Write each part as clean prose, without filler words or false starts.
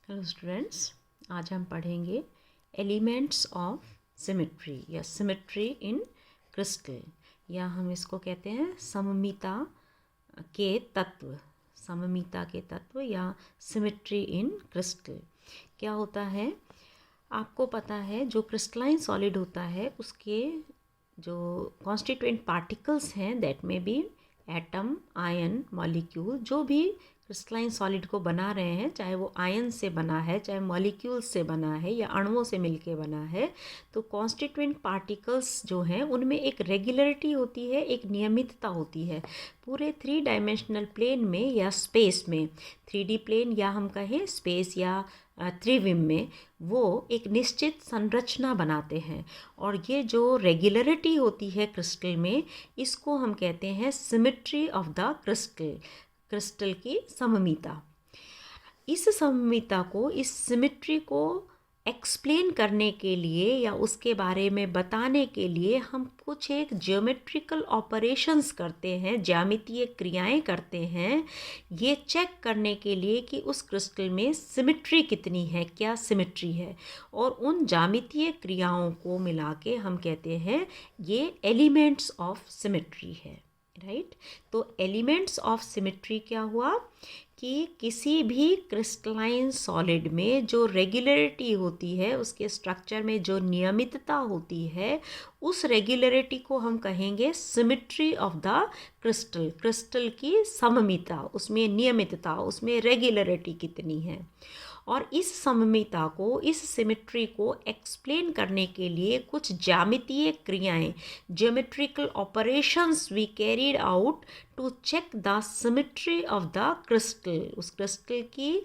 Hello students, आज हम पढ़ेंगे एलिमेंट्स ऑफ सिमेट्री या सिमेट्री इन क्रिस्टल, या हम इसको कहते हैं सममिता के तत्व। सममिता के तत्व या सिमेट्री इन क्रिस्टल क्या होता है? आपको पता है जो क्रिस्टलाइन सॉलिड होता है उसके जो कॉन्स्टिट्यूएंट पार्टिकल्स हैं, दैट में बी एटम, आयन, मॉलिक्यूल, जो भी क्रिस्टलाइन सॉलिड को बना रहे हैं, चाहे वो आयन से बना है, चाहे मॉलिक्यूल्स से बना है या अणुओं से मिलके बना है, तो कॉन्स्टिट्यूएंट पार्टिकल्स जो हैं उनमें एक रेगुलरिटी होती है, एक नियमितता होती है। पूरे 3 डायमेंशनल प्लेन में या स्पेस में, 3D प्लेन या हम कहें स्पेस या त्रिविम में, वो एक निश्चित संरचना बनाते हैं। और ये जो रेगुलरिटी होती है क्रिस्टल में, इसको हम कहते हैं symmetry of the crystal, crystal की सममिता। इस सममिता को, इस सिमेट्री को एक्सप्लेन करने के लिए या उसके बारे में बताने के लिए हम कुछ एक ज्योमेट्रिकल ऑपरेशंस करते हैं, ज्यामितीय क्रियाएं करते हैं, ये चेक करने के लिए कि उस क्रिस्टल में सिमेट्री कितनी है, क्या सिमेट्री है। और उन ज्यामितीय क्रियाओं को मिला के हम कहते हैं ये एलिमेंट्स ऑफ सिमेट्री है, राइट। तो एलिमेंट्स ऑफ सिमेट्री क्या हुआ कि किसी भी क्रिस्टलाइन सॉलिड में जो रेगुलरिटी होती है, उसके स्ट्रक्चर में जो नियमितता होती है, उस रेगुलरिटी को हम कहेंगे symmetry of the crystal. Crystal की सममिता, उसमें नियमितता, उसमें रेगुलरिटी कितनी है। और इस सममिता को, इस सिमेट्री को एक्सप्लेन करने के लिए कुछ ज्यामितीय क्रियाएं, geometrical operations we carried out to check the symmetry of the crystal. उस क्रिस्टल की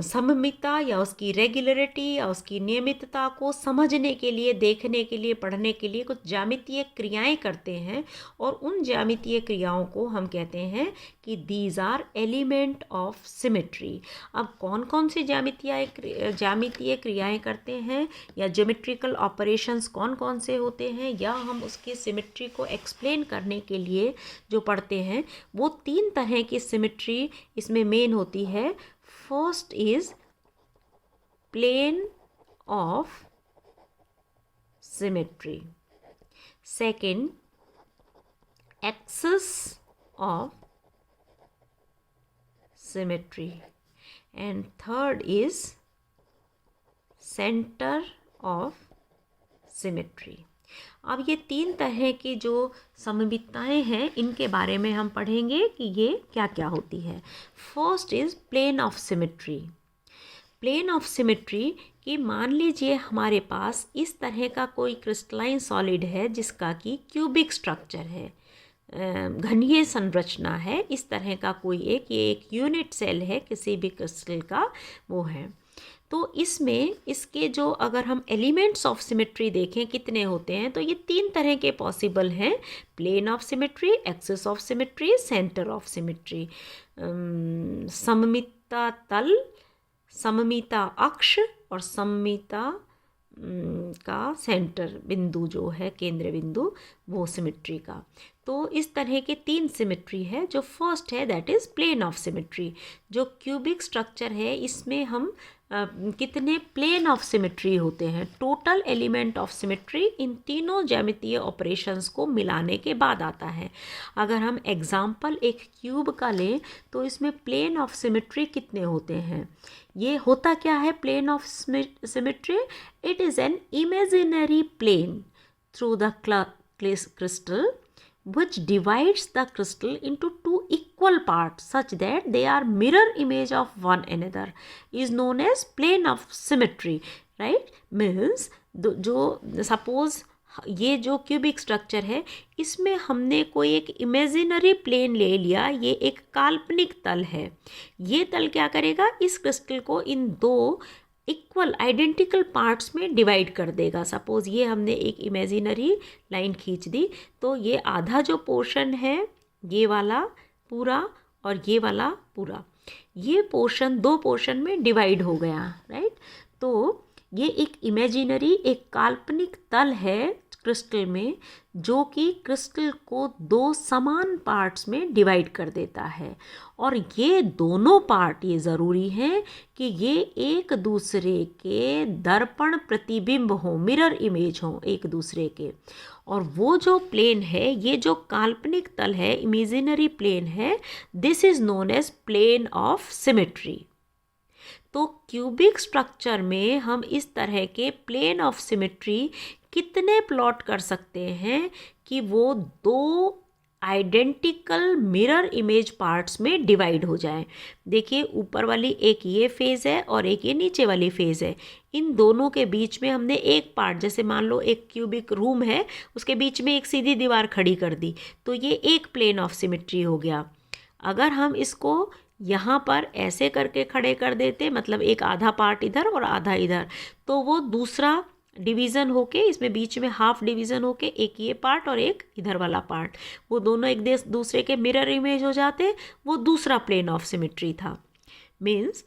सममिता या उसकी रेगुलरिटी या उसकी नियमितता को समझने के लिए, देखने के लिए, पढ़ने के लिए कुछ ज्यामितीय क्रियाएं करते हैं। और उन ज्यामितीय क्रियाओं को हम कहते हैं कि these are element of symmetry. अब कौन कौन सी ज्यामितीय क्रियाएं करते हैं या ज्योमेट्रिकल ऑपरेशंस कौन कौन से होते हैं, या हम उसकी सिमेट्री को एक्सप्लेन करने के लिए जो पढ़ते हैं, वो 3 तरह की सिमेट्री इसमें मेन होती है। First is plane of symmetry. Second, axis of symmetry. And third is center of symmetry. अब ये 3 तरह की जो सममिताएं हैं, इनके बारे में हम पढ़ेंगे कि ये क्या क्या होती है। First is plane of symmetry. Plane of symmetry कि मान लीजिए हमारे पास इस तरह का कोई क्रिस्टलाइन सॉलिड है जिसका कि क्यूबिक स्ट्रक्चर है, घनीय संरचना है, इस तरह का कोई ये एक यूनिट सेल है किसी भी क्रिस्टल का, वो है। तो इसमें इसके जो अगर हम एलिमेंट्स ऑफ सिमेट्री देखें कितने होते हैं, तो ये 3 तरह के पॉसिबल हैं। Plane of symmetry, axis of symmetry, centre of symmetry. सममिता तल, सममिता अक्ष और सममिता का सेंटर बिंदु जो है, केंद्र बिंदु, वो सिमेट्री का। तो इस तरह के 3 सिमेट्री है। जो फर्स्ट है that is plane of symmetry. जो क्यूबिक स्ट्रक्चर है इसमें हम कितने प्लेन ऑफ सिमेट्री होते हैं, total element of symmetry in तीनों ज्यामितीय ऑपरेशंस को मिलाने के बाद आता है। अगर हम एग्जाम्पल एक क्यूब का लें तो इसमें प्लेन ऑफ सिमेट्री कितने होते हैं। ये होता क्या है plane of symmetry? It is an imaginary plane through the crystal which divides the crystal into 2 equal parts such that they are mirror image of one another is known as plane of symmetry, right? Means जो suppose ये जो cubic structure है इसमें हमने कोई एक imaginary plane ले लिया, ये एक काल्पनिक तल है। ये तल क्या करेगा, इस क्रिस्टल को इन 2 इक्वल आइडेंटिकल पार्ट्स में डिवाइड कर देगा। सपोज़ ये हमने एक इमेजिनरी लाइन खींच दी, तो ये आधा जो पोर्शन है, ये वाला पूरा और ये वाला पूरा, ये पोर्शन 2 पोर्शन में डिवाइड हो गया, राइट। तो ये एक इमेजिनरी, एक काल्पनिक तल है, क्रिस्टल में, जो कि क्रिस्टल को दो समान पार्ट्स में डिवाइड कर देता है। और ये दोनों पार्ट ये ज़रूरी हैं कि ये एक दूसरे के दर्पण प्रतिबिंब हों, मिरर इमेज हों एक दूसरे के। और वो जो प्लेन है, ये जो काल्पनिक तल है, इमेजिनरी प्लेन है, this is known as plane of symmetry. तो क्यूबिक स्ट्रक्चर में हम इस तरह के प्लेन ऑफ सिमेट्री कितने प्लॉट कर सकते हैं कि वो दो आइडेंटिकल मिरर इमेज पार्ट्स में डिवाइड हो जाएं। देखिए, ऊपर वाली एक ये फेज़ है और एक ये नीचे वाली फेज़ है। इन दोनों के बीच में हमने एक पार्ट, जैसे मान लो एक क्यूबिक रूम है, उसके बीच में एक सीधी दीवार खड़ी कर दी, तो ये एक प्लेन ऑफ सिमेट्री हो गया। अगर हम इसको यहाँ पर ऐसे करके खड़े कर देते, मतलब एक आधा पार्ट इधर और आधा इधर, तो वो दूसरा डिवीज़न होके, इसमें बीच में हाफ डिवीज़न होके एक ये पार्ट और एक इधर वाला पार्ट, वो दोनों एक दूसरे के मिरर इमेज हो जाते, वो दूसरा प्लेन ऑफ सिमेट्री था। मीन्स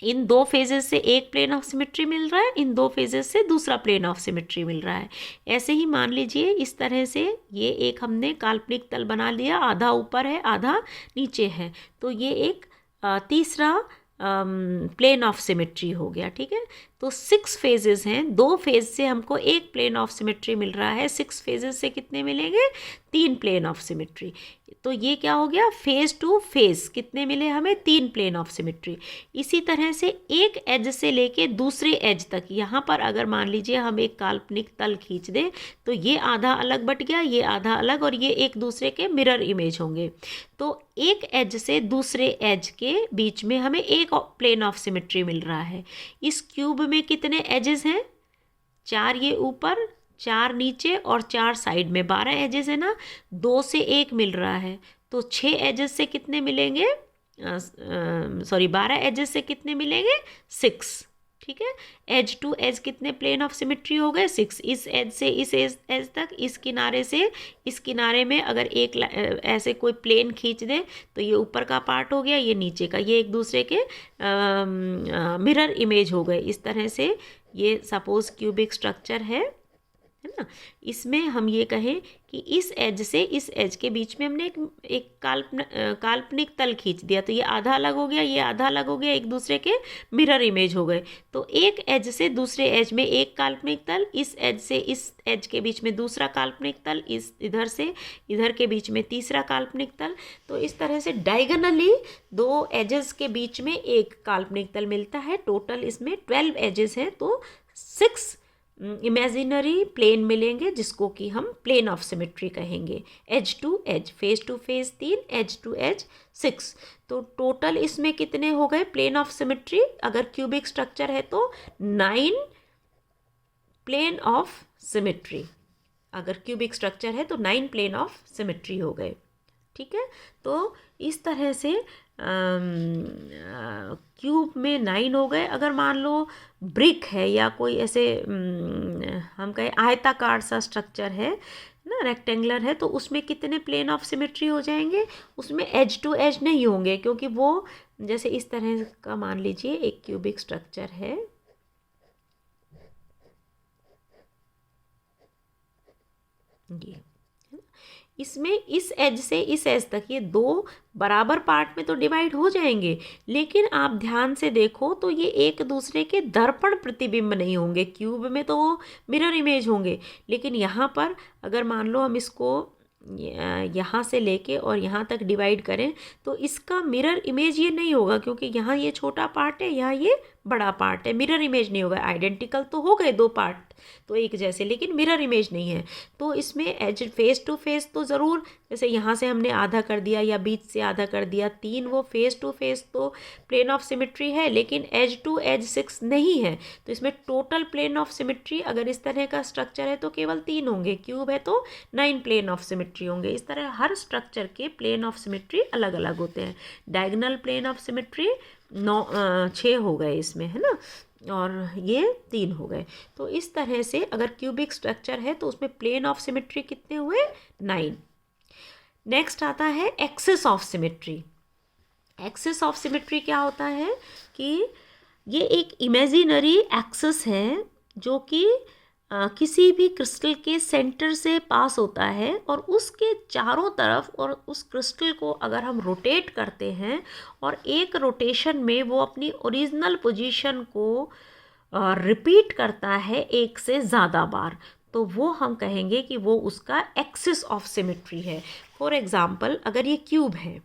इन दो फेजेस से एक प्लेन ऑफ सिमेट्री मिल रहा है, इन दो फेजेस से दूसरा प्लेन ऑफ सिमेट्री मिल रहा है। ऐसे ही मान लीजिए, इस तरह से ये एक हमने काल्पनिक तल बना लिया, आधा ऊपर है आधा नीचे है, तो ये एक तीसरा प्लेन ऑफ सिमेट्री हो गया। ठीक है, तो 6 फेजेस हैं, 2 फेज से हमको एक प्लेन ऑफ सिमेट्री मिल रहा है, 6 फेजेस से कितने मिलेंगे, 3 प्लेन ऑफ सिमेट्री। तो ये क्या हो गया, फेज टू फेज कितने मिले हमें, 3 प्लेन ऑफ सिमेट्री। इसी तरह से एक एज से लेके दूसरे एज तक, यहाँ पर अगर मान लीजिए हम एक काल्पनिक तल खींच दें, तो ये आधा अलग बट गया, ये आधा अलग, और ये एक दूसरे के मिरर इमेज होंगे। तो एक एज से दूसरे एज के बीच में हमें एक प्लेन ऑफ सिमेट्री मिल रहा है। इस क्यूब में कितने एजेस हैं, 4 ये ऊपर, 4 नीचे और 4 साइड में, 12 एजेस है ना, 2 से 1 मिल रहा है, तो 6 एजेस से कितने मिलेंगे, 12 एजेस से कितने मिलेंगे, 6। ठीक है, एज टू एज कितने प्लेन ऑफ सिमेट्री हो गए, 6। इस एज से इस एज तक, इस किनारे से इस किनारे में अगर एक ऐसे कोई प्लेन खींच दे, तो ये ऊपर का पार्ट हो गया, ये नीचे का, ये एक दूसरे के मिरर इमेज हो गए। इस तरह से ये सपोज क्यूबिक स्ट्रक्चर है ना, इसमें हम ये कहें कि इस एज से इस एज के बीच में हमने एक काल्पनिक तल खींच दिया, तो ये आधा अलग हो गया, ये आधा अलग हो गया, एक दूसरे के मिरर इमेज हो गए। तो एक एज से दूसरे एज में एक काल्पनिक तल, इस एज से इस एज के बीच में दूसरा काल्पनिक तल, इस इधर से इधर के बीच में तीसरा काल्पनिक तल। तो इस तरह से डायगोनली 2 एजेस के बीच में एक काल्पनिक तल मिलता है। टोटल इसमें 12 एजेस हैं, तो 6 इमेजिनरी प्लेन मिलेंगे, जिसको कि हम प्लेन ऑफ सिमेट्री कहेंगे। Edge to edge, face to face 3, edge to edge 6। तो टोटल इसमें कितने हो गए प्लेन ऑफ सिमेट्री, अगर क्यूबिक स्ट्रक्चर है तो 9 प्लेन ऑफ सिमेट्री। अगर क्यूबिक स्ट्रक्चर है तो 9 प्लेन ऑफ सिमेट्री हो गए। ठीक है, तो इस तरह से क्यूब में 9 हो गए। अगर मान लो ब्रिक है या कोई ऐसे हम कहें आयताकार सा स्ट्रक्चर है ना, रेक्टेंगुलर है, तो उसमें कितने प्लेन ऑफ सिमेट्री हो जाएंगे, उसमें एज टू एज नहीं होंगे, क्योंकि वो जैसे इस तरह का मान लीजिए एक क्यूबिक स्ट्रक्चर है, ये इसमें इस एज से इस एज तक ये 2 बराबर पार्ट में तो डिवाइड हो जाएंगे, लेकिन आप ध्यान से देखो तो ये एक दूसरे के दर्पण प्रतिबिंब नहीं होंगे। क्यूब में तो वो मिरर इमेज होंगे, लेकिन यहाँ पर अगर मान लो हम इसको यहाँ से लेके और यहाँ तक डिवाइड करें, तो इसका मिरर इमेज ये नहीं होगा, क्योंकि यहाँ ये छोटा पार्ट है, यहाँ ये बड़ा पार्ट है, मिरर इमेज नहीं होगा। आइडेंटिकल तो हो गए 2 पार्ट तो एक जैसे, लेकिन मिरर इमेज नहीं है। तो इसमें एज फेस टू फेस तो ज़रूर, जैसे यहाँ से हमने आधा कर दिया या बीच से आधा कर दिया 3, वो फेस टू फेस तो प्लेन ऑफ सिमेट्री है, लेकिन एज टू एज 6 नहीं है। तो इसमें टोटल प्लेन ऑफ सिमेट्री अगर इस तरह का स्ट्रक्चर है तो केवल 3 होंगे, क्यूब है तो 9 प्लेन ऑफ सिमेट्री होंगे। इस तरह हर स्ट्रक्चर के प्लेन ऑफ सिमेट्री अलग अलग होते हैं। डायगोनल प्लेन ऑफ सिमेट्री 6 हो गए इसमें, है ना, और ये 3 हो गए। तो इस तरह से अगर क्यूबिक स्ट्रक्चर है तो उसमें प्लेन ऑफ सिमेट्री कितने हुए, 9। नेक्स्ट आता है axis of symmetry. Axis of symmetry क्या होता है कि ये एक इमेजिनरी एक्सिस है जो कि किसी भी क्रिस्टल के सेंटर से पास होता है और उसके चारों तरफ, और उस क्रिस्टल को अगर हम रोटेट करते हैं और एक रोटेशन में वो अपनी ओरिजिनल पोजीशन को रिपीट करता है एक से ज़्यादा बार, तो वो हम कहेंगे कि वो उसका एक्सिस ऑफ सिमेट्री है। फॉर एग्ज़ाम्पल, अगर ये क्यूब है,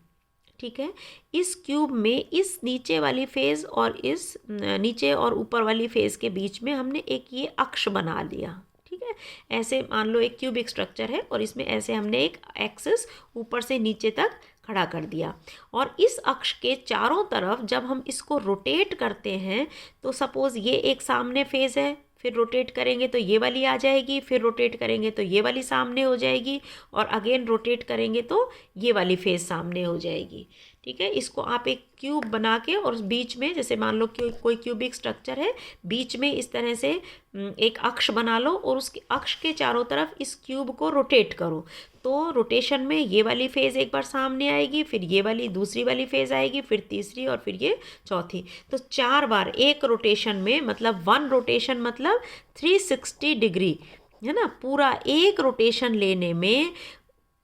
ठीक है, इस क्यूब में इस नीचे वाली फेज़ और इस नीचे और ऊपर वाली फेज़ के बीच में हमने एक ये अक्ष बना लिया, ठीक है। ऐसे मान लो एक क्यूबिक स्ट्रक्चर है और इसमें ऐसे हमने एक एक्सिस ऊपर से नीचे तक खड़ा कर दिया, और इस अक्ष के चारों तरफ जब हम इसको रोटेट करते हैं, तो सपोज़ ये एक सामने फेज़ है, फिर रोटेट करेंगे तो ये वाली आ जाएगी, फिर रोटेट करेंगे तो ये वाली सामने हो जाएगी, और अगेन रोटेट करेंगे तो ये वाली फेस सामने हो जाएगी, ठीक है। इसको आप एक क्यूब बना के और बीच में, जैसे मान लो कि कोई क्यूबिक स्ट्रक्चर है, बीच में इस तरह से एक अक्ष बना लो और उसके अक्ष के चारों तरफ इस क्यूब को रोटेट करो, तो रोटेशन में ये वाली फेज़ एक बार सामने आएगी, फिर ये वाली दूसरी वाली फेज़ आएगी, फिर तीसरी और फिर ये चौथी। तो 4 बार एक रोटेशन में, मतलब 1 रोटेशन मतलब 360 डिग्री, है ना। पूरा एक रोटेशन लेने में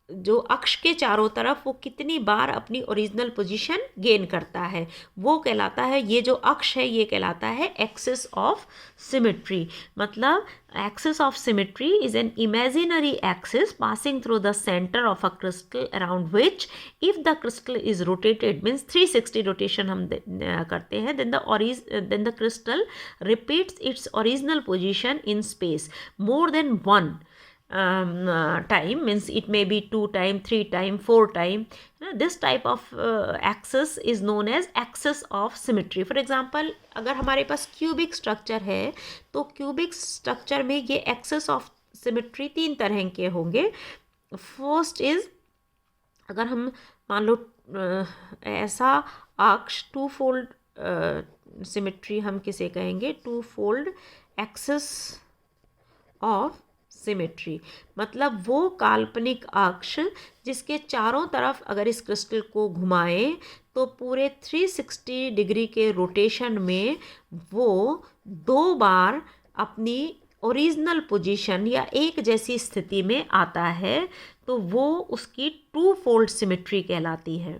जो अक्ष के चारों तरफ वो कितनी बार अपनी ओरिजिनल पोजीशन गेन करता है, वो कहलाता है, ये जो अक्ष है ये कहलाता है एक्सिस ऑफ सिमेट्री। मतलब axis of symmetry is an imaginary axis passing through the centre of a crystal around which if the crystal is rotated, means 360 rotation हम करते हैं, then the crystal repeats its original position in space more than 1 time, means it may be 2 time, 3 time, 4 time. This type of axis is known as axis of symmetry. For example, अगर हमारे पास cubic structure है तो cubic structure में ये axis of symmetry 3 तरह के होंगे। First is, अगर हम मान लो ऐसा अक्ष, टू फोल्ड सिमेट्री हम किसे कहेंगे, two fold axis of symmetry, मतलब वो काल्पनिक अक्ष जिसके चारों तरफ अगर इस क्रिस्टल को घुमाएं तो पूरे 360 डिग्री के रोटेशन में वो 2 बार अपनी ओरिजिनल पोजीशन या एक जैसी स्थिति में आता है, तो वो उसकी 2 फोल्ड सिमेट्री कहलाती है।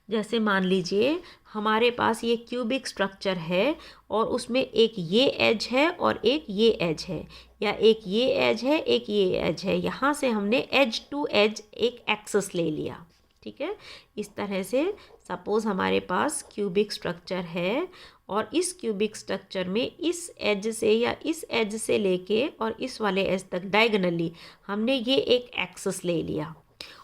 जैसे मान लीजिए हमारे पास ये क्यूबिक स्ट्रक्चर है और उसमें एक ये एज है और एक ये एज है, या एक ये एज है एक ये एज है, यहाँ से हमने एज टू एज एक एक्सिस ले लिया, ठीक है। इस तरह से सपोज़ हमारे पास क्यूबिक स्ट्रक्चर है और इस क्यूबिक स्ट्रक्चर में इस एज से या इस एज से लेके और इस वाले एज तक डायगोनली हमने ये एक एक्सिस ले लिया,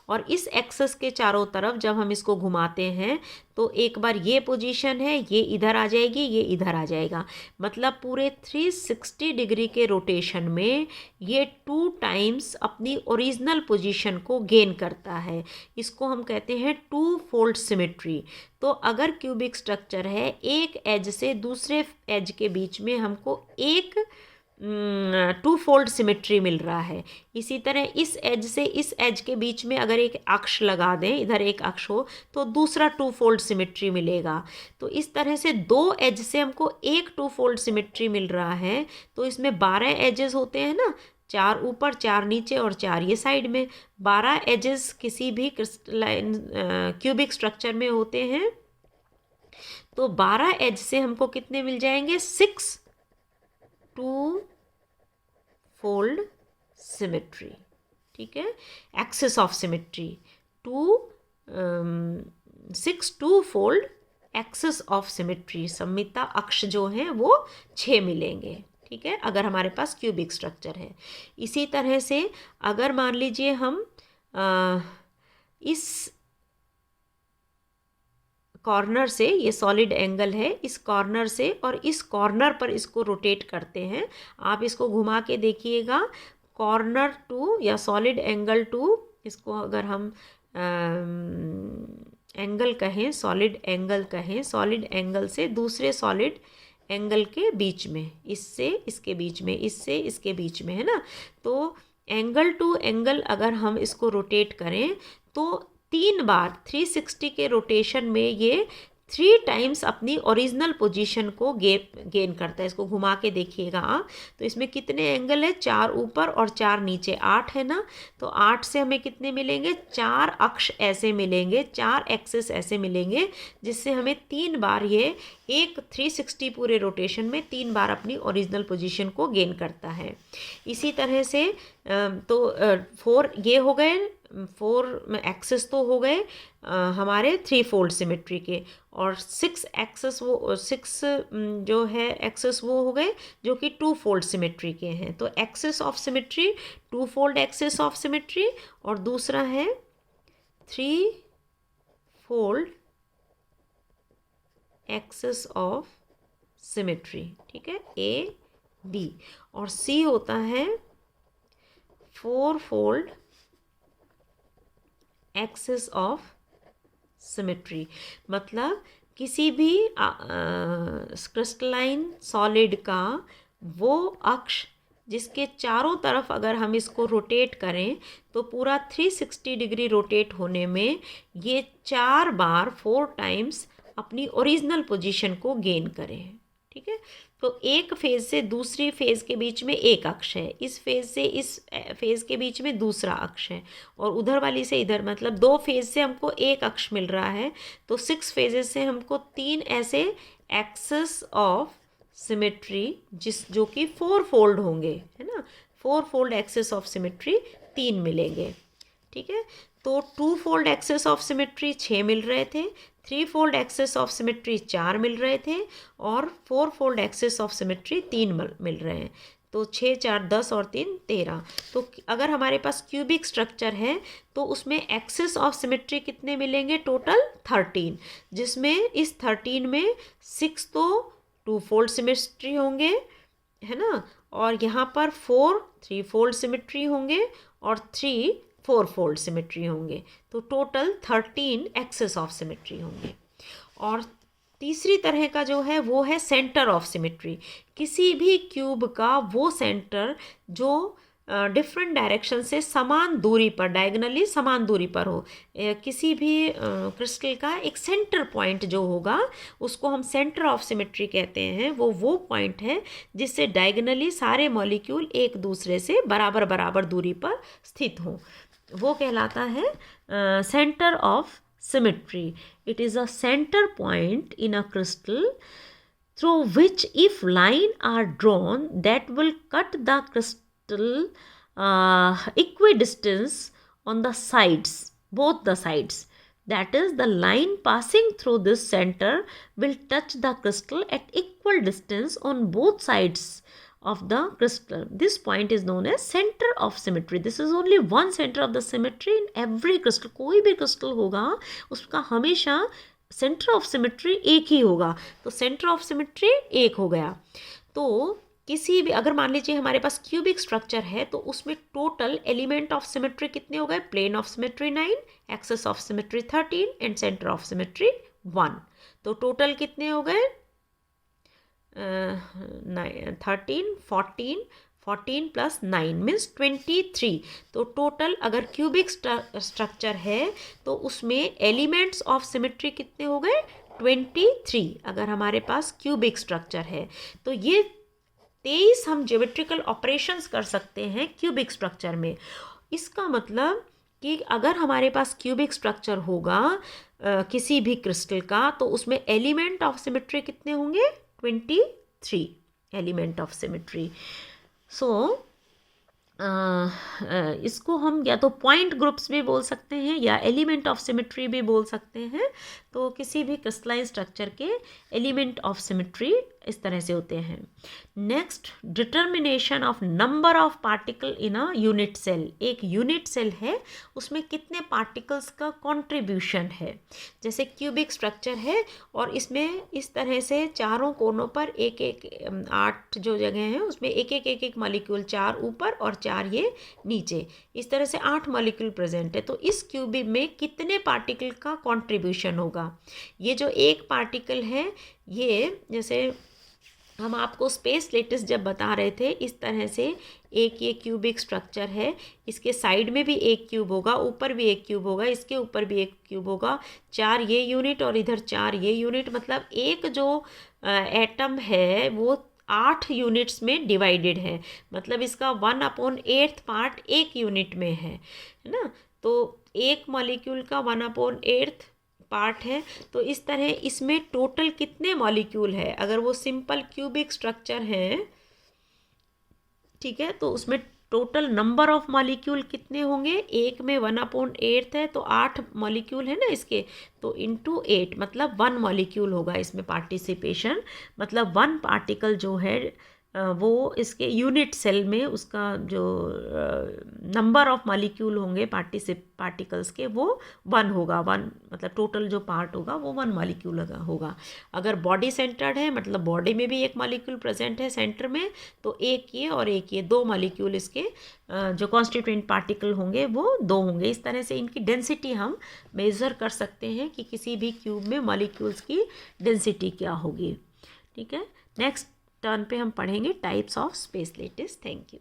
और इस एक्सिस के चारों तरफ जब हम इसको घुमाते हैं तो एक बार ये पोजीशन है, ये इधर आ जाएगी, ये इधर आ जाएगा, मतलब पूरे 360 डिग्री के रोटेशन में ये 2 टाइम्स अपनी ओरिजिनल पोजीशन को गेन करता है। इसको हम कहते हैं 2 फोल्ड सिमेट्री। तो अगर क्यूबिक स्ट्रक्चर है, एक एज से दूसरे एज के बीच में हमको एक 2 फोल्ड सिमेट्री मिल रहा है। इसी तरह इस एज से इस एज के बीच में अगर एक अक्ष लगा दें, इधर एक अक्ष हो, तो दूसरा 2 फोल्ड सिमेट्री मिलेगा। तो इस तरह से 2 एज से हमको एक 2 फोल्ड सिमेट्री मिल रहा है। तो इसमें 12 एजेस होते हैं ना, 4 ऊपर 4 नीचे और 4 ये साइड में, 12 एजेस किसी भी क्रिस्टलाइन क्यूबिक स्ट्रक्चर में होते हैं। तो 12 एज से हमको कितने मिल जाएंगे, 6 2 फोल्ड सिमेट्री, ठीक है। Axis of symmetry 6 2 fold axis of symmetry, सममिता अक्ष जो हैं वो 6 मिलेंगे, ठीक है, अगर हमारे पास क्यूबिक स्ट्रक्चर है। इसी तरह से अगर मान लीजिए हम इस कॉर्नर से, ये सॉलिड एंगल है, इस कॉर्नर से और इस कॉर्नर पर इसको रोटेट करते हैं। आप इसको घुमा के देखिएगा, कॉर्नर टू या सॉलिड एंगल टू, इसको अगर हम एंगल कहें, सॉलिड एंगल कहें, सॉलिड एंगल से दूसरे सॉलिड एंगल के बीच में, इससे इसके बीच में, इससे इसके बीच में, है ना। तो एंगल टू एंगल अगर हम इसको रोटेट करें तो 3 बार 360 के रोटेशन में ये 3 टाइम्स अपनी ओरिजिनल पोजीशन को गेन करता है। इसको घुमा के देखिएगा आप, तो इसमें कितने एंगल है, 4 ऊपर और 4 नीचे, 8 है ना। तो 8 से हमें कितने मिलेंगे, 4 अक्ष ऐसे मिलेंगे, 4 एक्सिस ऐसे मिलेंगे, जिससे हमें 3 बार ये एक 360 पूरे रोटेशन में 3 बार अपनी ओरिजिनल पोजीशन को गेन करता है। इसी तरह से तो 4 ये हो गए, 4 एक्सेस तो हो गए हमारे 3 फोल्ड सिमेट्री के, और 6 एक्सेस वो 6 जो है एक्सेस वो हो गए जो कि 2 फोल्ड सिमेट्री के हैं। तो axes of symmetry, 2 fold axes of symmetry, और दूसरा है 3 फोल्ड एक्सेस ऑफ सिमेट्री। ठीक है, ए बी, और सी होता है 4 फोल्ड एक्सेस ऑफ सिमेट्री। मतलब किसी भी क्रिस्टलाइन सॉलिड का वो अक्ष जिसके चारों तरफ अगर हम इसको रोटेट करें तो पूरा 360 डिग्री रोटेट होने में ये 4 बार 4 टाइम्स अपनी ओरिजिनल पोजीशन को गेन करें। ठीक है, तो एक फेज से दूसरी फेज के बीच में एक अक्ष है, इस फेज से इस फेज के बीच में दूसरा अक्ष है, और उधर वाली से इधर, मतलब 2 फेज से हमको एक अक्ष मिल रहा है। तो 6 फेजेस से हमको 3 ऐसे एक्सेस ऑफ सिमेट्री जो कि 4 फोल्ड होंगे, है ना, 4 फोल्ड एक्सेस ऑफ सिमेट्री 3 मिलेंगे। ठीक है, तो 2 फोल्ड एक्सेस ऑफ सिमेट्री 6 मिल रहे थे, 3 फोल्ड एक्सेस ऑफ सिमेट्री 4 मिल रहे थे, और 4 फोल्ड एक्सेस ऑफ सिमेट्री 3 मिल रहे हैं। तो 6 4 10 और 3 13। तो अगर हमारे पास क्यूबिक स्ट्रक्चर है तो उसमें एक्सेस ऑफ सिमेट्री कितने मिलेंगे, टोटल 13, जिसमें इस 13 में 6 तो 2 फोल्ड सिमेट्री होंगे, है ना, और यहाँ पर 4 3 फोल्ड सिमेट्री होंगे, और 3 4 फोल्ड सिमेट्री होंगे। तो टोटल 13 एक्सेस ऑफ सिमेट्री होंगे। और तीसरी तरह का जो है वो है सेंटर ऑफ सिमेट्री। किसी भी क्यूब का वो सेंटर जो डिफरेंट डायरेक्शन से समान दूरी पर, डायगनली समान दूरी पर हो। किसी भी क्रिस्टल का एक सेंटर पॉइंट जो होगा उसको हम सेंटर ऑफ सिमेट्री कहते हैं। वो पॉइंट है जिससे डायगनली सारे मॉलिक्यूल एक दूसरे से बराबर बराबर दूरी पर स्थित हों, वो कहलाता है centre of symmetry. It is a center point in a crystal through which if line are drawn that will cut the crystal equidistance on the sides, both the sides. That is, the line passing through this center will touch the crystal at equal distance on both sides of the crystal. This point is known as center of symmetry. This is only one center of the symmetry in every crystal. कोई भी crystal होगा उसका हमेशा center of symmetry एक ही होगा। तो center of symmetry एक हो गया। तो किसी भी, अगर मान लीजिए हमारे पास क्यूबिक स्ट्रक्चर है तो उसमें टोटल एलिमेंट ऑफ सिमेट्री कितने हो गए, plane of symmetry 9, axes of symmetry 13 and centre of symmetry 1। तो टोटल कितने हो गए, 13 14 प्लस 9 मीन्स 23। तो टोटल अगर क्यूबिक स्ट्रक्चर है तो उसमें एलिमेंट्स ऑफ सिमेट्री कितने हो गए, 23। अगर हमारे पास क्यूबिक स्ट्रक्चर है तो ये 23 हम ज्योमेट्रिकल ऑपरेशंस कर सकते हैं क्यूबिक स्ट्रक्चर में। इसका मतलब कि अगर हमारे पास क्यूबिक स्ट्रक्चर होगा किसी भी क्रिस्टल का तो उसमें एलिमेंट ऑफ सिमेट्री कितने होंगे, 23 एलिमेंट ऑफ सिमेट्री। सो इसको हम या तो पॉइंट ग्रुप्स भी बोल सकते हैं या एलिमेंट ऑफ सिमेट्री भी बोल सकते हैं। तो किसी भी क्रिस्टलाइन स्ट्रक्चर के एलिमेंट ऑफ सिमेट्री इस तरह से होते हैं। Next, determination of number of particle in a unit cell. एक यूनिट सेल है उसमें कितने पार्टिकल्स का कंट्रीब्यूशन है। जैसे क्यूबिक स्ट्रक्चर है और इसमें इस तरह से चारों कोनों पर एक एक 8 जो जगह हैं उसमें एक एक मॉलिक्यूल, 4 ऊपर और 4 ये नीचे, इस तरह से 8 मॉलिक्यूल प्रेजेंट है। तो इस क्यूब में कितने पार्टिकल का कंट्रीब्यूशन होगा। ये जो एक पार्टिकल है ये जैसे हम आपको स्पेस लेटिस जब बता रहे थे, इस तरह से एक ये क्यूबिक स्ट्रक्चर है, इसके साइड में भी एक क्यूब होगा, ऊपर भी एक क्यूब होगा, इसके ऊपर भी एक क्यूब होगा, 4 ये यूनिट और इधर 4 ये यूनिट, मतलब एक जो एटम है वो 8 यूनिट्स में डिवाइडेड है, मतलब इसका 1/8 पार्ट एक यूनिट में है ना। तो एक मॉलिक्यूल का 1/8 पार्ट है। तो इस तरह इसमें टोटल कितने मॉलिक्यूल है, अगर वो सिंपल क्यूबिक स्ट्रक्चर है, ठीक है, तो उसमें टोटल नंबर ऑफ मॉलिक्यूल कितने होंगे, एक में 1/8 है तो 8 मॉलिक्यूल है ना इसके, तो इंटू 8 मतलब 1 मॉलिक्यूल होगा इसमें पार्टिसिपेशन, मतलब 1 पार्टिकल जो है वो इसके यूनिट सेल में उसका जो नंबर ऑफ मॉलिक्यूल होंगे पार्टिकल्स के वो 1 होगा, 1 मतलब टोटल जो पार्ट होगा वो 1 मॉलिक्यूल होगा। अगर बॉडी सेंटर्ड है, मतलब बॉडी में भी एक मॉलिक्यूल प्रेजेंट है सेंटर में, तो एक ये और एक ये 2 मॉलिक्यूल इसके जो कॉन्स्टिट्यूएंट पार्टिकल होंगे वो 2 होंगे। इस तरह से इनकी डेंसिटी हम मेज़र कर सकते हैं कि किसी भी क्यूब में मॉलिक्यूल्स की डेंसिटी क्या होगी। ठीक है, नेक्स्ट टर्न पे हम पढ़ेंगे types of space lattice. Thank you.